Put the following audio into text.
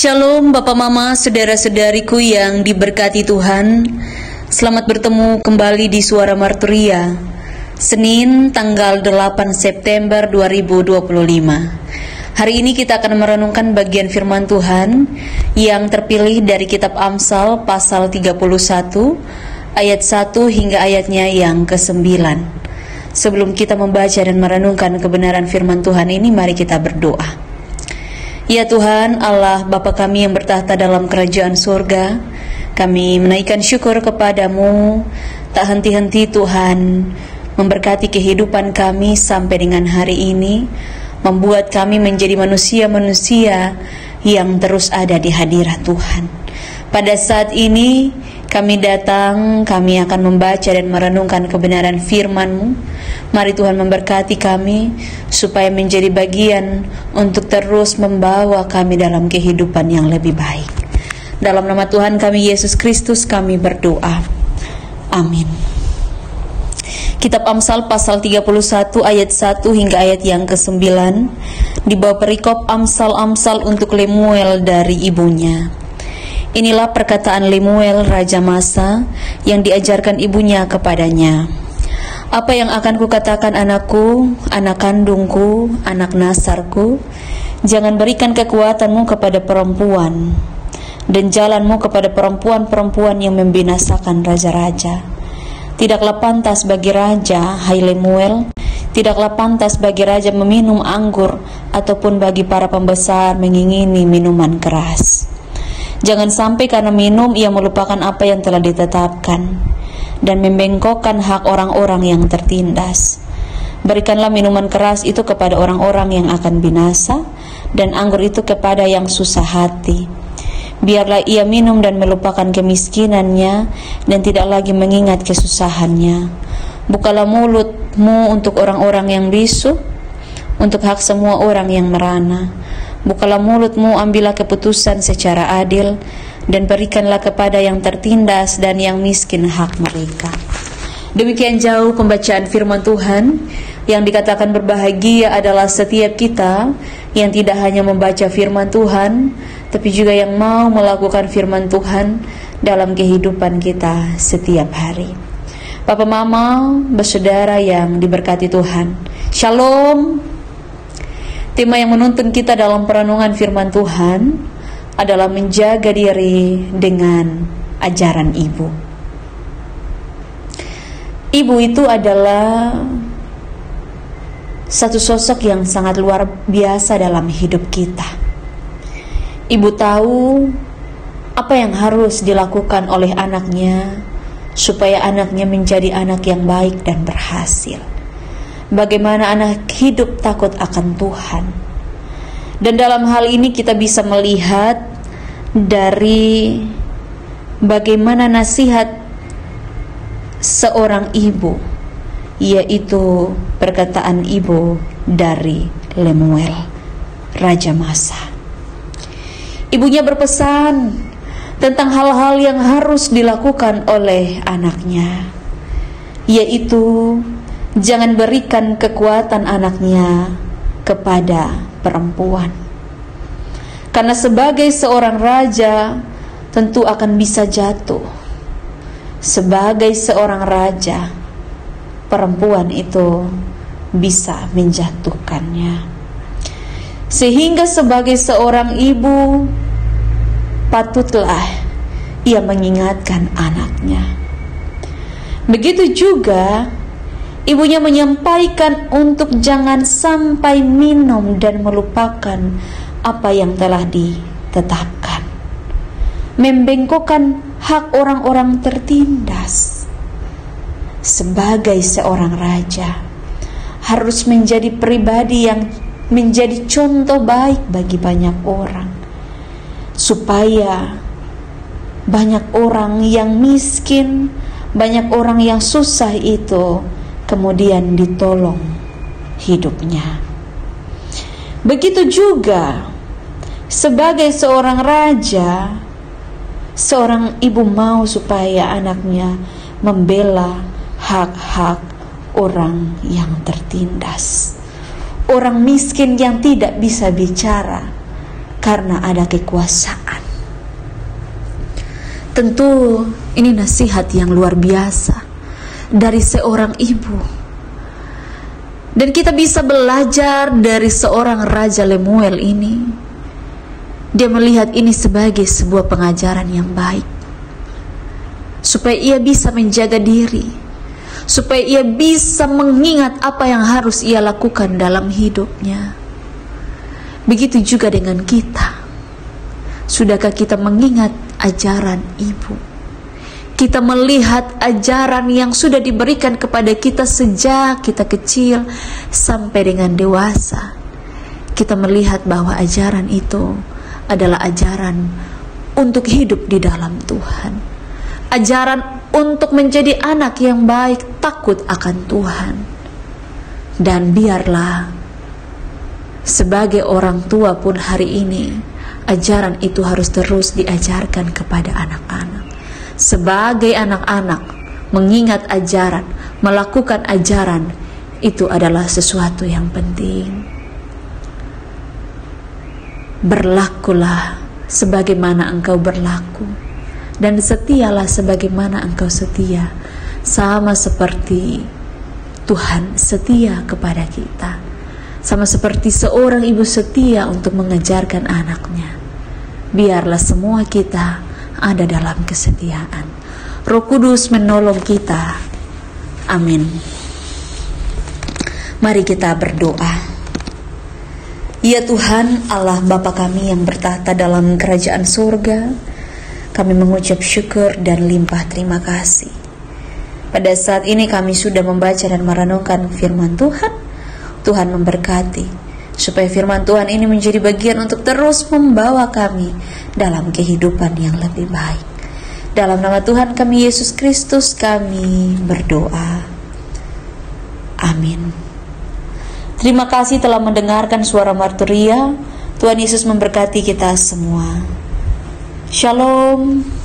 Shalom Bapak Mama, saudara-saudariku yang diberkati Tuhan. Selamat bertemu kembali di Suara Marturia, Senin tanggal 8 September 2025. Hari ini kita akan merenungkan bagian firman Tuhan yang terpilih dari kitab Amsal pasal 31 ayat 1 hingga ayatnya yang ke-9. Sebelum kita membaca dan merenungkan kebenaran firman Tuhan ini, mari kita berdoa. Ya Tuhan Allah Bapa kami yang bertahta dalam kerajaan surga, kami menaikkan syukur kepadamu. Tak henti-henti Tuhan memberkati kehidupan kami sampai dengan hari ini, membuat kami menjadi manusia-manusia yang terus ada di hadirat Tuhan. Pada saat ini kami datang, kami akan membaca dan merenungkan kebenaran firman-Mu. Mari Tuhan memberkati kami supaya menjadi bagian untuk terus membawa kami dalam kehidupan yang lebih baik. Dalam nama Tuhan kami Yesus Kristus kami berdoa. Amin. Kitab Amsal pasal 31 ayat 1 hingga ayat yang ke-9 di bawah perikop Amsal-Amsal untuk Lemuel dari ibunya. Inilah perkataan Lemuel Raja Masa yang diajarkan ibunya kepadanya. Apa yang akan kukatakan anakku, anak kandungku, anak nasarku? Jangan berikan kekuatanmu kepada perempuan dan jalanmu kepada perempuan-perempuan yang membinasakan raja-raja. Tidaklah pantas bagi raja, hai Lemuel, tidaklah pantas bagi raja meminum anggur ataupun bagi para pembesar mengingini minuman keras. Jangan sampai karena minum ia melupakan apa yang telah ditetapkan dan membengkokkan hak orang-orang yang tertindas. Berikanlah minuman keras itu kepada orang-orang yang akan binasa dan anggur itu kepada yang susah hati. Biarlah ia minum dan melupakan kemiskinannya dan tidak lagi mengingat kesusahannya. Bukalah mulutmu untuk orang-orang yang bisu, untuk hak semua orang yang merana. Bukalah mulutmu, ambillah keputusan secara adil, dan berikanlah kepada yang tertindas dan yang miskin hak mereka. Demikian jauh pembacaan firman Tuhan. Yang dikatakan berbahagia adalah setiap kita yang tidak hanya membaca firman Tuhan, tapi juga yang mau melakukan firman Tuhan dalam kehidupan kita setiap hari. Papa Mama, bersaudara yang diberkati Tuhan, Shalom. Tema yang menuntun kita dalam perenungan firman Tuhan adalah menjaga diri dengan ajaran ibu. Ibu itu adalah satu sosok yang sangat luar biasa dalam hidup kita. Ibu tahu apa yang harus dilakukan oleh anaknya supaya anaknya menjadi anak yang baik dan berhasil. Bagaimana anak hidup takut akan Tuhan. Dan dalam hal ini kita bisa melihat dari bagaimana nasihat seorang ibu, yaitu perkataan ibu dari Lemuel, Raja Masa. Ibunya berpesan tentang hal-hal yang harus dilakukan oleh anaknya, yaitu jangan berikan kekuatan anaknya kepada perempuan. Karena sebagai seorang raja tentu akan bisa jatuh. Sebagai seorang raja, perempuan itu bisa menjatuhkannya. Sehingga sebagai seorang ibu, patutlah ia mengingatkan anaknya. Begitu juga ibunya menyampaikan untuk jangan sampai minum dan melupakan apa yang telah ditetapkan. Membengkokkan hak orang-orang tertindas. Sebagai seorang raja, harus menjadi pribadi yang menjadi contoh baik bagi banyak orang, supaya banyak orang yang miskin, banyak orang yang susah itu kemudian ditolong hidupnya. Begitu juga sebagai seorang raja, seorang ibu mau supaya anaknya membela hak-hak orang yang tertindas, orang miskin yang tidak bisa bicara karena ada kekuasaan. Tentu ini nasihat yang luar biasa dari seorang ibu. Dan kita bisa belajar dari seorang Raja Lemuel ini. Dia melihat ini sebagai sebuah pengajaran yang baik, supaya ia bisa menjaga diri, supaya ia bisa mengingat apa yang harus ia lakukan dalam hidupnya. Begitu juga dengan kita. Sudahkah kita mengingat ajaran ibu? Kita melihat ajaran yang sudah diberikan kepada kita sejak kita kecil sampai dengan dewasa. Kita melihat bahwa ajaran itu adalah ajaran untuk hidup di dalam Tuhan. Ajaran untuk menjadi anak yang baik, takut akan Tuhan. Dan biarlah sebagai orang tua pun hari ini, ajaran itu harus terus diajarkan kepada anak-anak. Sebagai anak-anak, mengingat ajaran, melakukan ajaran, itu adalah sesuatu yang penting. Berlakulah sebagaimana engkau berlaku, dan setialah sebagaimana engkau setia, sama seperti Tuhan setia kepada kita, sama seperti seorang ibu setia untuk mengajarkan anaknya. Biarlah semua kita ada dalam kesetiaan. Roh Kudus menolong kita. Amin. Mari kita berdoa. Ya Tuhan, Allah Bapa kami yang bertahta dalam kerajaan surga, kami mengucap syukur dan limpah terima kasih. Pada saat ini kami sudah membaca dan merenungkan firman Tuhan. Tuhan memberkati, supaya firman Tuhan ini menjadi bagian untuk terus membawa kami dalam kehidupan yang lebih baik. Dalam nama Tuhan kami Yesus Kristus kami berdoa. Amin. Terima kasih telah mendengarkan suara Marturia. Tuhan Yesus memberkati kita semua. Shalom.